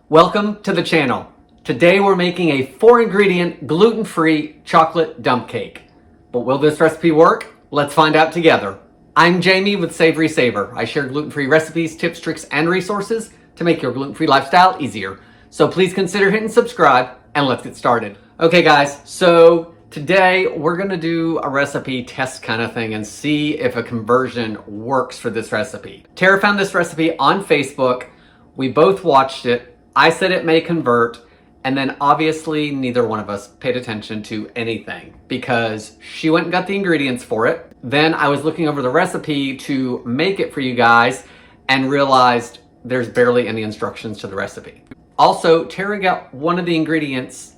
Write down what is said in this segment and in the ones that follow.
Welcome to the channel. Today we're making a 4-ingredient gluten-free chocolate dump cake. But will this recipe work? Let's find out together. I'm Jamie with SavorySaver. I share gluten-free recipes, tips, tricks, and resources to make your gluten-free lifestyle easier. So please consider hitting subscribe and let's get started. Okay guys, so today we're gonna do a recipe test kind of thing and see if a conversion works for this recipe. Tara found this recipe on Facebook. We both watched it. I said it may convert, and then obviously neither one of us paid attention to anything because she went and got the ingredients for it. Then I was looking over the recipe to make it for you guys and realized there's barely any instructions to the recipe. Also, Tara got one of the ingredients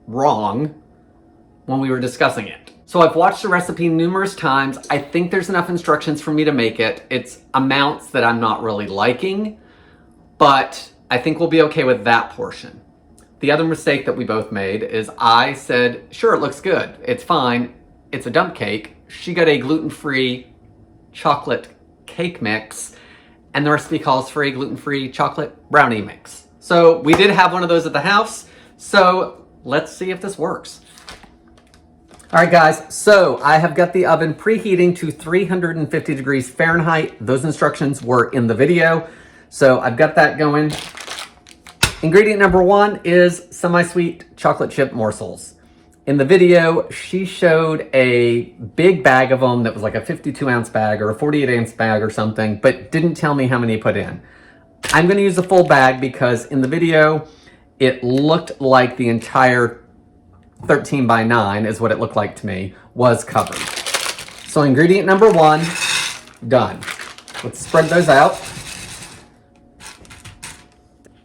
wrong when we were discussing it. So I've watched the recipe numerous times. I think there's enough instructions for me to make it. It's amounts that I'm not really liking, but I think we'll be okay with that portion. The other mistake that we both made is I said, sure, it looks good. It's fine. It's a dump cake. She got a gluten-free chocolate cake mix, and the recipe calls for a gluten-free chocolate brownie mix. So we did have one of those at the house. So let's see if this works. All right, guys. So I have got the oven preheating to 350 degrees Fahrenheit. Those instructions were in the video. So I've got that going. Ingredient number 1 is semi-sweet chocolate chip morsels. In the video, she showed a big bag of them that was like a 52-ounce bag or a 48-ounce bag or something, but didn't tell me how many put in. I'm going to use a full bag because in the video, it looked like the entire 13 by 9 is what it looked like to me, was covered. So ingredient number 1, done. Let's spread those out.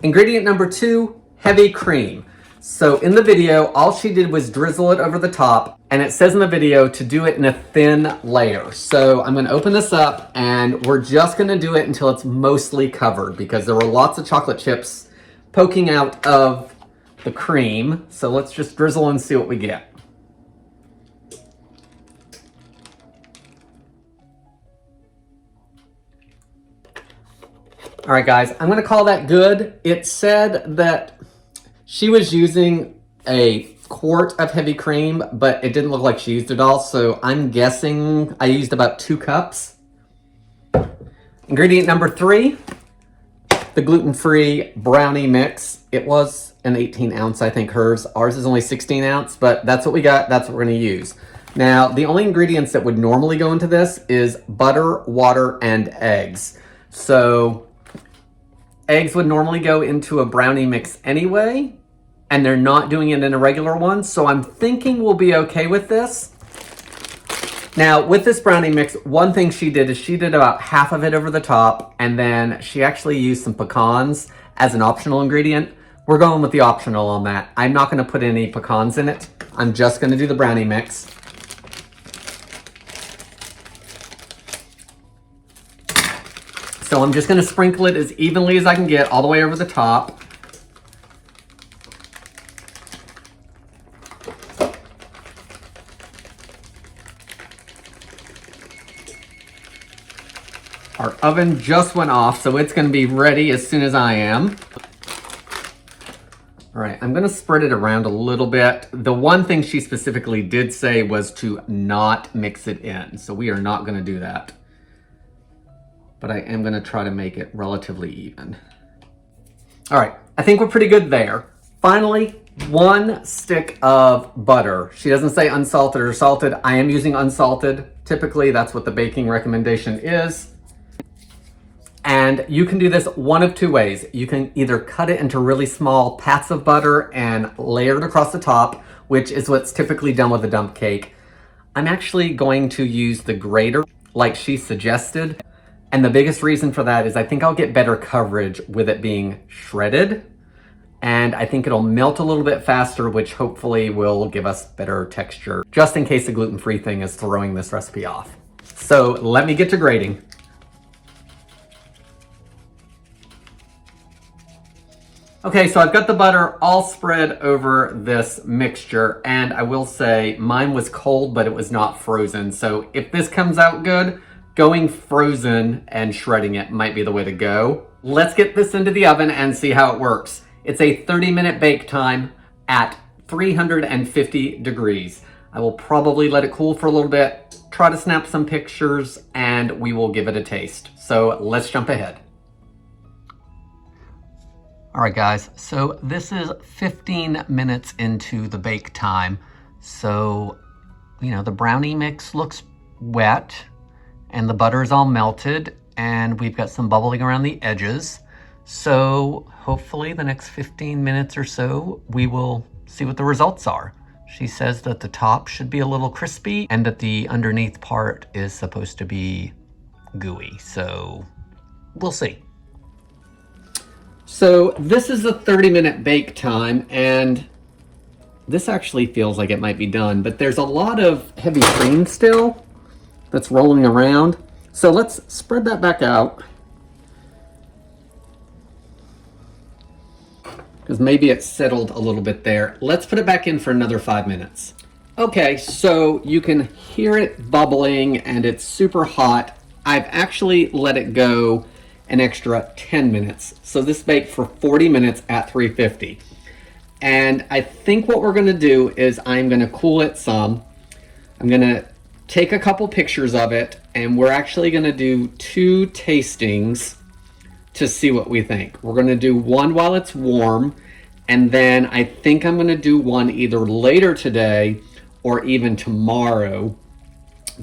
Ingredient number 2, heavy cream. So in the video, all she did was drizzle it over the top, and it says in the video to do it in a thin layer. So I'm gonna open this up, and we're just gonna do it until it's mostly covered because there were lots of chocolate chips poking out of the cream. So let's just drizzle and see what we get. All right, guys, I'm gonna call that good. It said that she was using a quart of heavy cream, but it didn't look like she used it all, so I'm guessing I used about 2 cups. Ingredient number 3, the gluten-free brownie mix. It was an 18-ounce, I think hers. Ours is only 16-ounce, but that's what we got. That's what we're gonna use. Now, the only ingredients that would normally go into this is butter, water, and eggs. So eggs would normally go into a brownie mix anyway, and they're not doing it in a regular one, so I'm thinking we'll be okay with this. Now, with this brownie mix, one thing she did is she did about half of it over the top, and then she actually used some pecans as an optional ingredient. We're going with the optional on that. I'm not gonna put any pecans in it. I'm just gonna do the brownie mix. So I'm just gonna sprinkle it as evenly as I can get all the way over the top. Our oven just went off, so it's gonna be ready as soon as I am. All right, I'm gonna spread it around a little bit. The one thing she specifically did say was to not mix it in, so we are not gonna do that. But I am gonna try to make it relatively even. All right, I think we're pretty good there. Finally, 1 stick of butter. She doesn't say unsalted or salted. I am using unsalted. Typically, that's what the baking recommendation is. And you can do this one of 2 ways. You can either cut it into really small pats of butter and layer it across the top, which is what's typically done with a dump cake. I'm actually going to use the grater like she suggested. And the biggest reason for that is I think I'll get better coverage with it being shredded. And I think it'll melt a little bit faster, which hopefully will give us better texture, just in case the gluten-free thing is throwing this recipe off. So let me get to grating. Okay, so I've got the butter all spread over this mixture, and I will say mine was cold, but it was not frozen. So if this comes out good, going frozen and shredding it might be the way to go. Let's get this into the oven and see how it works. It's a 30-minute bake time at 350 degrees. I will probably let it cool for a little bit, try to snap some pictures, and we will give it a taste. So let's jump ahead. All right, guys, so this is 15 minutes into the bake time. So, you know, the brownie mix looks wet and the butter is all melted and we've got some bubbling around the edges. So hopefully the next 15 minutes or so, we will see what the results are. She says that the top should be a little crispy and that the underneath part is supposed to be gooey. So we'll see. So this is the 30-minute bake time, and this actually feels like it might be done, but there's a lot of heavy cream still that's rolling around. So let's spread that back out, because maybe it's settled a little bit there. Let's put it back in for another 5 minutes. Okay, so you can hear it bubbling and it's super hot. I've actually let it go an extra 10 minutes. So this baked for 40 minutes at 350. And I think what we're gonna do is I'm gonna cool it some. I'm gonna take a couple pictures of it, and we're actually gonna do 2 tastings to see what we think. We're gonna do one while it's warm, and then I think I'm gonna do one either later today or even tomorrow,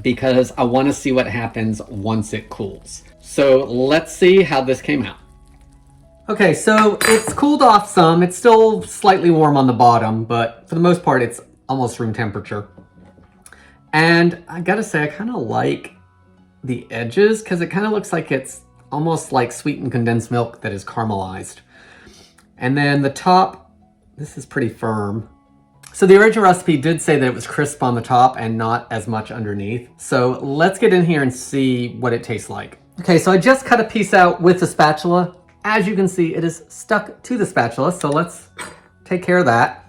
because I wanna see what happens once it cools. So let's see how this came out. Okay, so it's cooled off some. It's still slightly warm on the bottom, but for the most part, it's almost room temperature. And I gotta say, I kind of like the edges because it kind of looks like it's almost like sweetened condensed milk that is caramelized. And then the top, this is pretty firm. So the original recipe did say that it was crisp on the top and not as much underneath. So let's get in here and see what it tastes like. Okay, so I just cut a piece out with the spatula. As you can see, it is stuck to the spatula, so let's take care of that.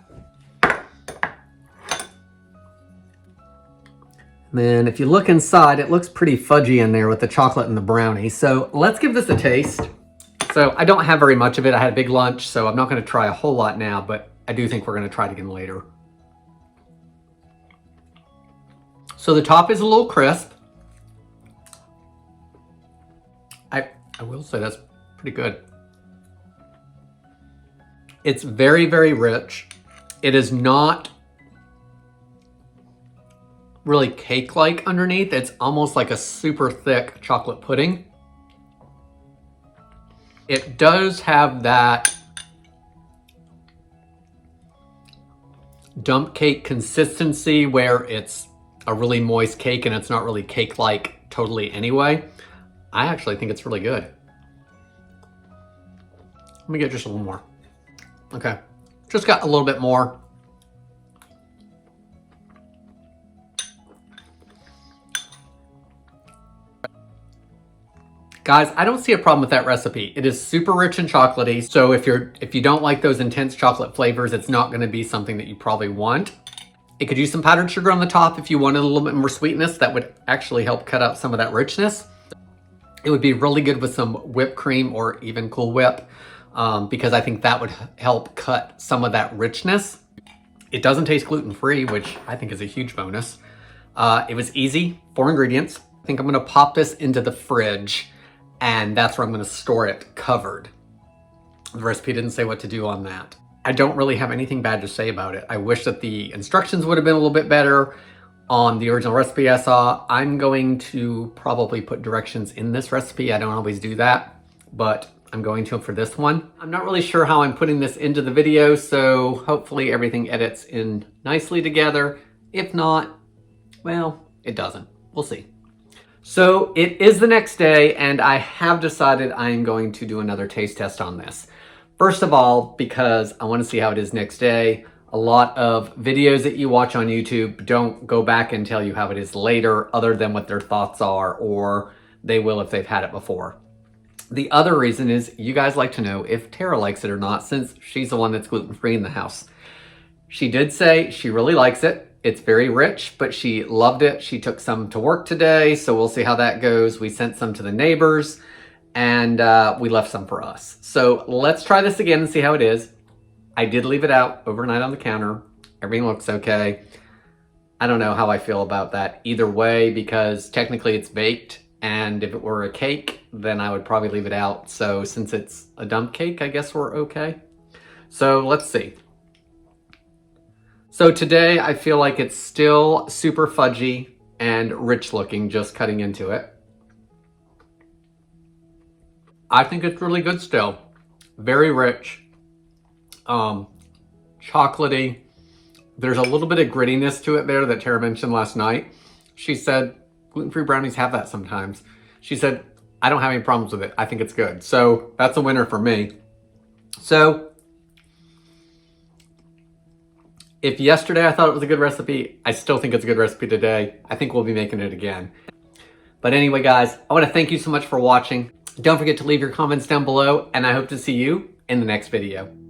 And then if you look inside, it looks pretty fudgy in there with the chocolate and the brownie. So let's give this a taste. So I don't have very much of it. I had a big lunch, so I'm not gonna try a whole lot now, but I do think we're gonna try it again later. So the top is a little crisp. I will say that's pretty good. It's very, very rich. It is not really cake-like underneath. It's almost like a super thick chocolate pudding. It does have that dump cake consistency where it's a really moist cake and it's not really cake-like totally anyway. I actually think it's really good. Let me get just a little more. Okay, just got a little bit more. Guys, I don't see a problem with that recipe. It is super rich and chocolatey, so if you don't like those intense chocolate flavors, it's not gonna be something that you probably want. It could use some powdered sugar on the top if you wanted a little bit more sweetness. That would actually help cut out some of that richness. It would be really good with some whipped cream or even Cool Whip, because I think that would help cut some of that richness. It doesn't taste gluten-free, which I think is a huge bonus. It was easy, 4 ingredients. I think I'm gonna pop this into the fridge, and that's where I'm gonna store it covered. The recipe didn't say what to do on that. I don't really have anything bad to say about it. I wish that the instructions would have been a little bit better on the original recipe I saw. I'm going to probably put directions in this recipe. I don't always do that, but I'm going to for this one. I'm not really sure how I'm putting this into the video, so hopefully everything edits in nicely together. If not, well, it doesn't. We'll see. So it is the next day, and I have decided I'm going to do another taste test on this. First of all, because I want to see how it is next day. A lot of videos that you watch on YouTube don't go back and tell you how it is later, other than what their thoughts are, or they will if they've had it before. The other reason is you guys like to know if Tara likes it or not, since she's the one that's gluten-free in the house. She did say she really likes it. It's very rich, but she loved it. She took some to work today, so we'll see how that goes. We sent some to the neighbors, and we left some for us. So let's try this again and see how it is. I did leave it out overnight on the counter. Everything looks okay. I don't know how I feel about that either way, because technically it's baked, and if it were a cake, then I would probably leave it out. So since it's a dump cake, I guess we're okay. So let's see. So today I feel like it's still super fudgy and rich looking just cutting into it. I think it's really good still. Very rich, chocolatey. There's a little bit of grittiness to it there that Tara mentioned last night. She said gluten-free brownies have that sometimes. She said, I don't have any problems with it. I think it's good. So that's a winner for me. So if yesterday I thought it was a good recipe, I still think it's a good recipe today. I think we'll be making it again. But anyway, guys, I want to thank you so much for watching. Don't forget to leave your comments down below, and I hope to see you in the next video.